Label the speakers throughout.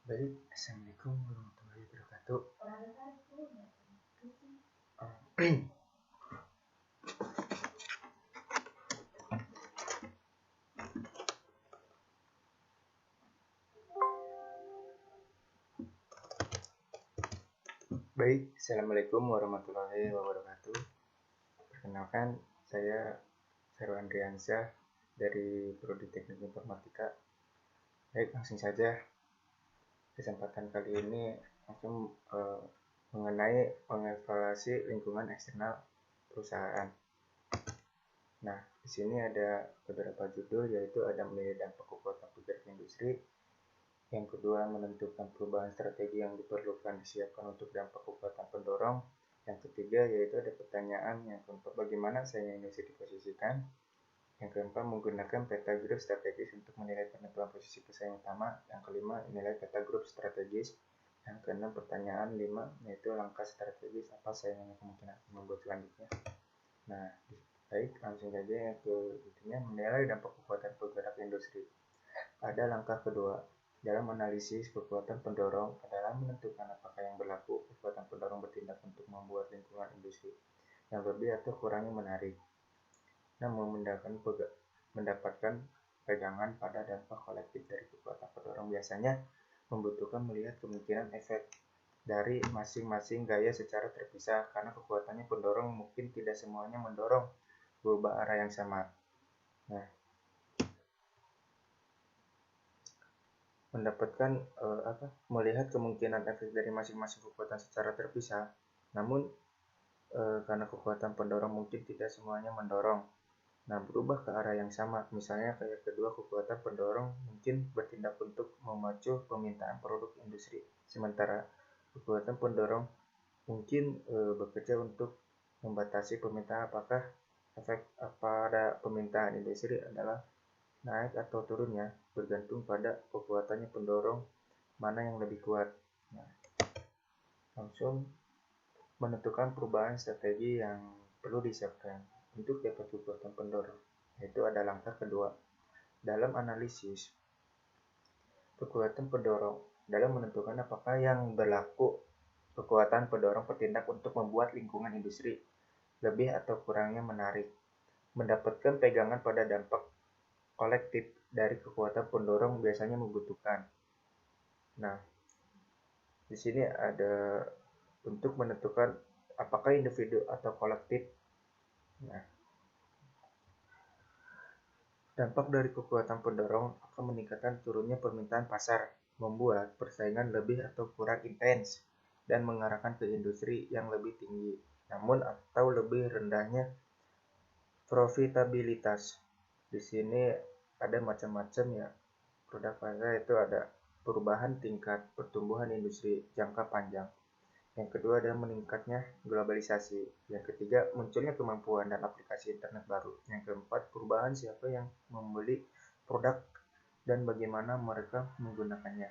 Speaker 1: Baik, Assalamualaikum warahmatullahi wabarakatuh. Baik, Assalamualaikum warahmatullahi wabarakatuh. Perkenalkan, saya Sarwan Andriansyah dari Prodi Teknik Informatika. Baik, langsung saja. Kesempatan kali ini langsung mengenai mengevaluasi lingkungan eksternal perusahaan. Nah, di sini ada beberapa judul, yaitu ada menilai dampak kekuatan penggerak industri. Yang kedua, menentukan perubahan strategi yang diperlukan disiapkan untuk dampak kekuatan pendorong. Yang ketiga, yaitu ada pertanyaan. Yang keempat, bagaimana saingan industri diposisikan. Yang keempat, menggunakan peta grup strategis untuk menilai penentuan posisi pesaing utama. Yang kelima, nilai peta grup strategis. Yang keenam, pertanyaan 5, yaitu langkah strategis apa saingan kemungkinan membuat selanjutnya. Nah, baik, langsung saja yang ke menilai dampak kekuatan penggerak industri. Ada langkah kedua. Dalam analisis kekuatan pendorong adalah menentukan apakah yang berlaku kekuatan pendorong bertindak untuk membuat lingkungan industri yang lebih atau kurangnya menarik, namun mendapatkan pegangan pada dampak kolektif dari kekuatan pendorong biasanya membutuhkan melihat kemungkinan efek dari masing-masing gaya secara terpisah, karena kekuatannya pendorong mungkin tidak semuanya mendorong berubah arah yang sama. Nah, melihat kemungkinan efek dari masing-masing kekuatan secara terpisah, namun karena kekuatan pendorong mungkin tidak semuanya mendorong, nah berubah ke arah yang sama. Misalnya kayak kedua kekuatan pendorong mungkin bertindak untuk memacu permintaan produk industri, sementara kekuatan pendorong mungkin bekerja untuk membatasi permintaan. Apakah efek pada permintaan industri adalah naik atau turunnya bergantung pada kekuatannya pendorong mana yang lebih kuat. Nah, langsung menentukan perubahan strategi yang perlu disiapkan untuk dapat kekuatan pendorong, yaitu ada langkah kedua. Dalam analisis kekuatan pendorong, dalam menentukan apakah yang berlaku kekuatan pendorong bertindak untuk membuat lingkungan industri lebih atau kurangnya menarik, mendapatkan pegangan pada dampak kolektif dari kekuatan pendorong biasanya membutuhkan. Nah, di sini ada untuk menentukan apakah individu atau kolektif. Nah, dampak dari kekuatan pendorong akan meningkatkan turunnya permintaan pasar, membuat persaingan lebih atau kurang intens, dan mengarahkan ke industri yang lebih tinggi, namun atau lebih rendahnya profitabilitas. Di sini ada macam-macam ya produk pasar, itu ada perubahan tingkat pertumbuhan industri jangka panjang. Yang kedua adalah meningkatnya globalisasi. Yang ketiga, munculnya kemampuan dan aplikasi internet baru. Yang keempat, perubahan siapa yang membeli produk dan bagaimana mereka menggunakannya.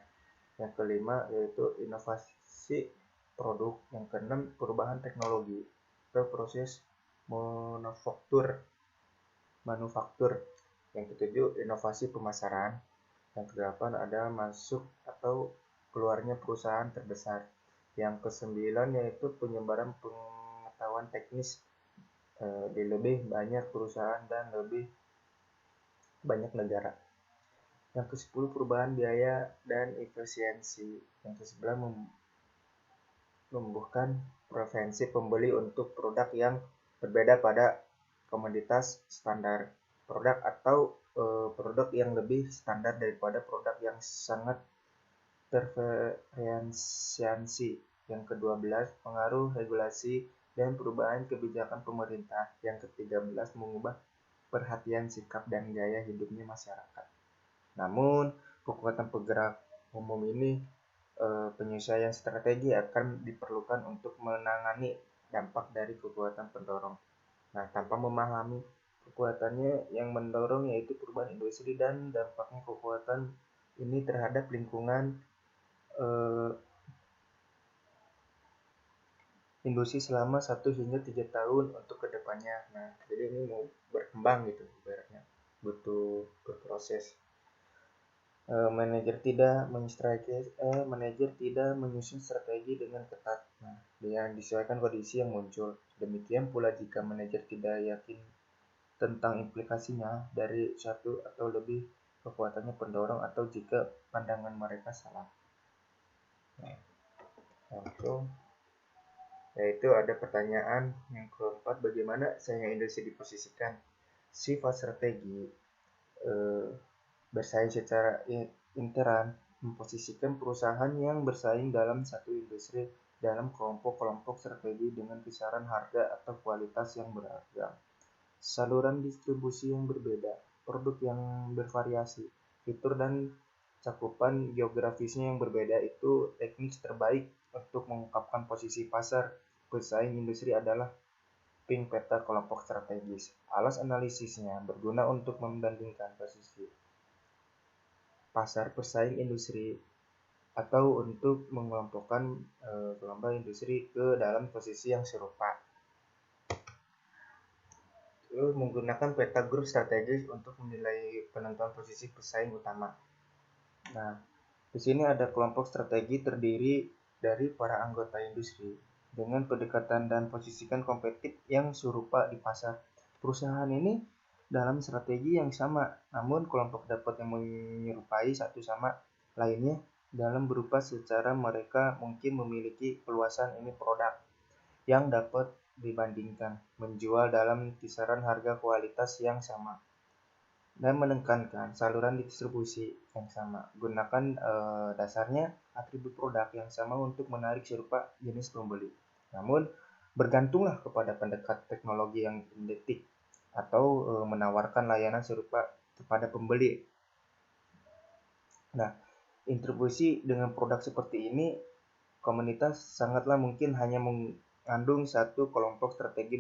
Speaker 1: Yang kelima, yaitu inovasi produk. Yang keenam, perubahan teknologi atau proses manufaktur. Yang ketujuh, inovasi pemasaran. Yang kedelapan, ada masuk atau keluarnya perusahaan terbesar. Yang kesembilan, yaitu penyebaran pengetahuan teknis di lebih banyak perusahaan dan lebih banyak negara. Yang ke-10, perubahan biaya dan efisiensi. Yang ke-11, menumbuhkan preferensi pembeli untuk produk yang berbeda pada komoditas standar produk atau produk yang lebih standar daripada produk yang sangat terferensiasi. Yang ke-12, pengaruh regulasi dan perubahan kebijakan pemerintah. Yang ke-13, mengubah perhatian sikap dan gaya hidupnya masyarakat. Namun, kekuatan penggerak umum ini penyesuaian strategi akan diperlukan untuk menangani dampak dari kekuatan pendorong. Nah, tanpa memahami kekuatannya yang mendorong, yaitu perubahan industri dan dampaknya kekuatan ini terhadap lingkungan industri selama 1 hingga 3 tahun untuk kedepannya. Nah, jadi ini mau berkembang gitu ibaratnya, butuh berproses. Manajer tidak menyusun strategi dengan ketat. Nah, yang disesuaikan kondisi yang muncul. Demikian pula jika manajer tidak yakin tentang implikasinya dari satu atau lebih kekuatannya pendorong atau jika pandangan mereka salah. Nah, langsung yaitu ada pertanyaan yang keempat, bagaimana saingan industri diposisikan? Sifat strategi bersaing secara interan memposisikan perusahaan yang bersaing dalam satu industri dalam kelompok-kelompok strategi dengan kisaran harga atau kualitas yang beragam, saluran distribusi yang berbeda, produk yang bervariasi, fitur dan cakupan geografisnya yang berbeda. Itu teknik terbaik untuk mengungkapkan posisi pasar bersaing industri adalah ping peta kelompok strategis. Alas analisisnya berguna untuk membandingkan posisi pasar bersaing industri atau untuk mengelompokkan kelompok industri ke dalam posisi yang serupa. Menggunakan peta grup strategis untuk menilai penentuan posisi pesaing utama. Nah, di sini ada kelompok strategi terdiri dari para anggota industri dengan pendekatan dan posisikan kompetitif yang serupa di pasar. Perusahaan ini dalam strategi yang sama, namun kelompok dapat yang menyerupai satu sama lainnya dalam berupa secara mereka mungkin memiliki keluasan ini produk yang dapat dibandingkan, menjual dalam kisaran harga kualitas yang sama, dan menekankan saluran distribusi yang sama. Gunakan dasarnya atribut produk yang sama untuk menarik serupa jenis pembeli. Namun bergantunglah kepada pendekat teknologi yang identik atau menawarkan layanan serupa kepada pembeli. Nah, intribusi dengan produk seperti ini, komunitas sangatlah mungkin hanya mengandung satu kelompok strategi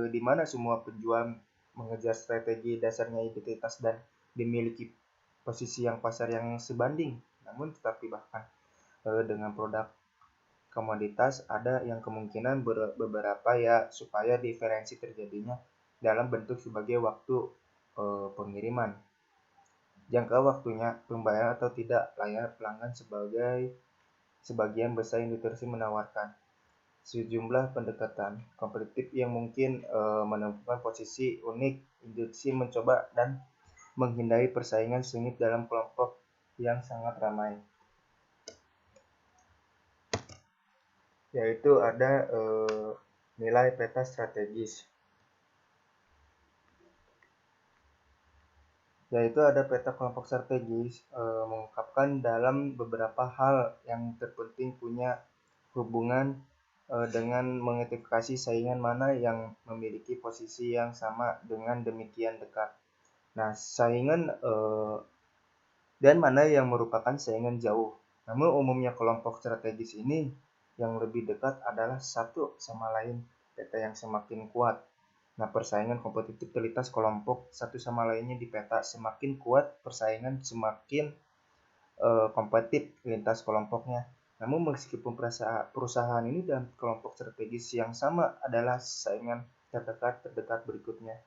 Speaker 1: di mana semua penjual mengejar strategi dasarnya identitas dan dimiliki posisi yang pasar yang sebanding. Namun tetapi bahkan dengan produk komoditas ada yang kemungkinan beberapa ya supaya diferensi terjadinya dalam bentuk sebagai waktu pengiriman, jangka waktunya, pembayaran atau tidak layar pelanggan sebagian besar industri menawarkan sejumlah pendekatan kompetitif yang mungkin menemukan posisi unik. Industri mencoba dan menghindari persaingan sengit dalam kelompok yang sangat ramai. Yaitu ada nilai peta strategis. Yaitu ada peta kelompok strategis mengungkapkan dalam beberapa hal yang terpenting punya hubungan dengan mengidentifikasi saingan mana yang memiliki posisi yang sama dengan demikian dekat. Nah, saingan dan mana yang merupakan saingan jauh. Namun umumnya kelompok strategis ini yang lebih dekat adalah satu sama lain, peta yang semakin kuat. Nah, persaingan kompetitivitas kelompok satu sama lainnya di peta semakin kuat, persaingan semakin kompetitif lintas kelompoknya. Namun meskipun perusahaan ini dan kelompok strategis yang sama adalah saingan terdekat berikutnya.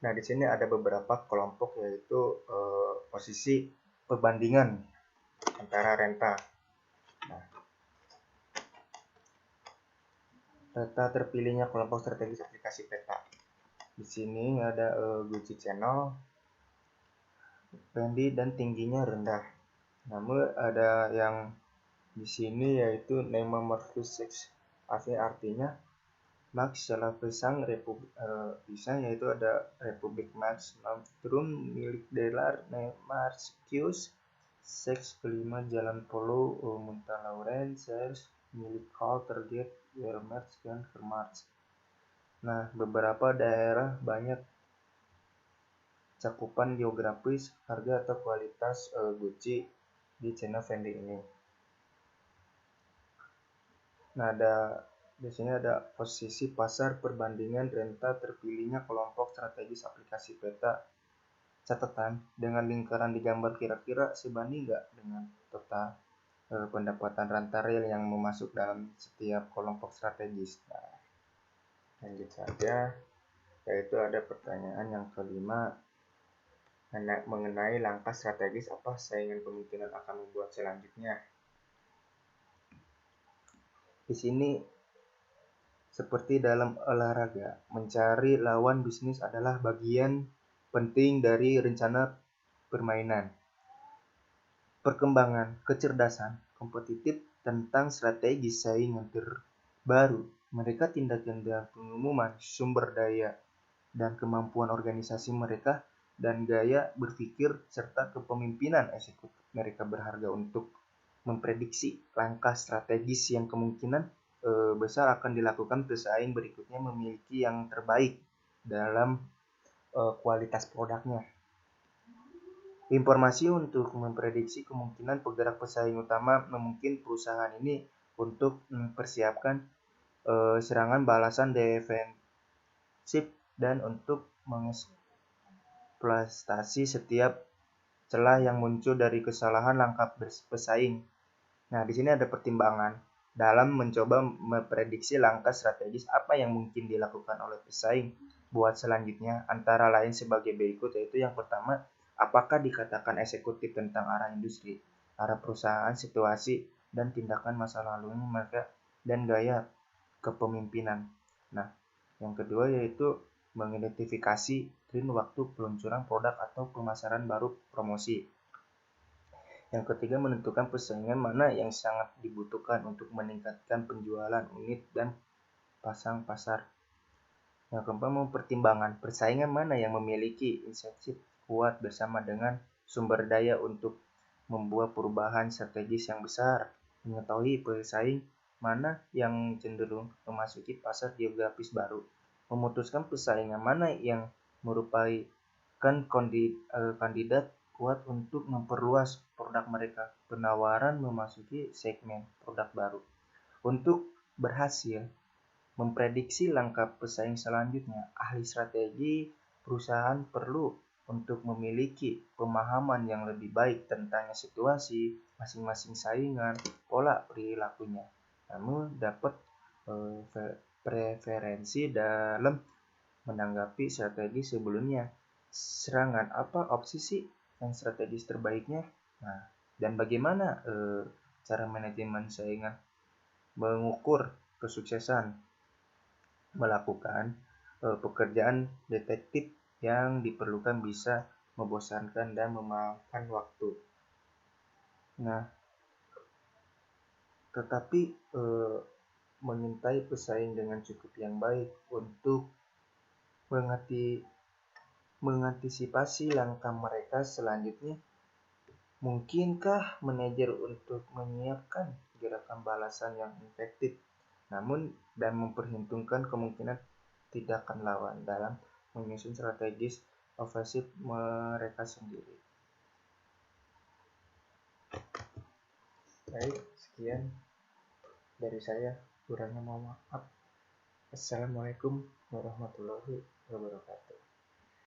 Speaker 1: Nah, di sini ada beberapa kelompok, yaitu posisi perbandingan antara renta. Nah, peta terpilihnya kelompok strategis aplikasi peta. Di sini ada Gucci Channel, Fendi dan tingginya rendah. Namun ada yang di sini yaitu Neymar Marcus 6, artinya Max salah pisang pisang, yaitu ada Republik Max Nordstrom milik Delar Marcus 6 kelima Jalan Polo Munta Lauren Sales milik Carl Target Hermes dan Hermes. Nah, beberapa daerah banyak cakupan geografis, harga atau kualitas Gucci di channel Fendi ini. Nah, di sini ada posisi pasar perbandingan renta terpilihnya kelompok strategis aplikasi peta. Catatan, dengan lingkaran digambar kira-kira sebanding nggak dengan total pendapatan renta real yang memasuk dalam setiap kelompok strategis. Nah, lanjut saja, yaitu ada pertanyaan yang kelima. mengenai langkah strategis apa saingan pemimpinan akan membuat selanjutnya. Di sini seperti dalam olahraga, mencari lawan bisnis adalah bagian penting dari rencana permainan. Perkembangan kecerdasan kompetitif tentang strategi saingan terbaru, mereka tindak-tindak pengumuman sumber daya dan kemampuan organisasi mereka dan gaya berpikir serta kepemimpinan eksekutif mereka berharga untuk memprediksi langkah strategis yang kemungkinan besar akan dilakukan pesaing berikutnya memiliki yang terbaik dalam kualitas produknya. Informasi untuk memprediksi kemungkinan penggerak pesaing utama memungkinkan perusahaan ini untuk mempersiapkan serangan balasan defensif dan untuk mengeksploitasi setiap celah yang muncul dari kesalahan langkah pesaing. Nah, di sini ada pertimbangan dalam mencoba memprediksi langkah strategis apa yang mungkin dilakukan oleh pesaing buat selanjutnya, antara lain sebagai berikut, yaitu yang pertama, apakah dikatakan eksekutif tentang arah industri, arah perusahaan, situasi, dan tindakan masa lalu mereka dan gaya kepemimpinan. Nah, yang kedua yaitu mengidentifikasi tren waktu peluncuran produk atau pemasaran baru promosi. Yang ketiga, menentukan persaingan mana yang sangat dibutuhkan untuk meningkatkan penjualan unit dan pasang pasar. Yang keempat, mempertimbangkan persaingan mana yang memiliki insentif kuat bersama dengan sumber daya untuk membuat perubahan strategis yang besar. Mengetahui pesaing mana yang cenderung memasuki pasar geografis baru. Memutuskan persaingan mana yang merupakan kandidat kuat untuk memperluas produk mereka, penawaran memasuki segmen produk baru. Untuk berhasil memprediksi langkah pesaing selanjutnya, ahli strategi perusahaan perlu untuk memiliki pemahaman yang lebih baik tentang situasi masing-masing saingan, pola perilakunya, namun dapat preferensi dalam menanggapi strategi sebelumnya. Serangan apa opsi sih yang strategis terbaiknya? Nah, dan bagaimana cara manajemen saingan mengukur kesuksesan melakukan pekerjaan detektif yang diperlukan bisa membosankan dan memakan waktu. Nah, tetapi mengintai pesaing dengan cukup yang baik untuk mengantisipasi langkah mereka selanjutnya. Mungkinkah manajer untuk menyiapkan gerakan balasan yang efektif, namun dan memperhitungkan kemungkinan tindakan lawan dalam menyusun strategis ofensif mereka sendiri. Baik, sekian dari saya. Kurangnya mohon maaf. Assalamualaikum warahmatullahi wabarakatuh.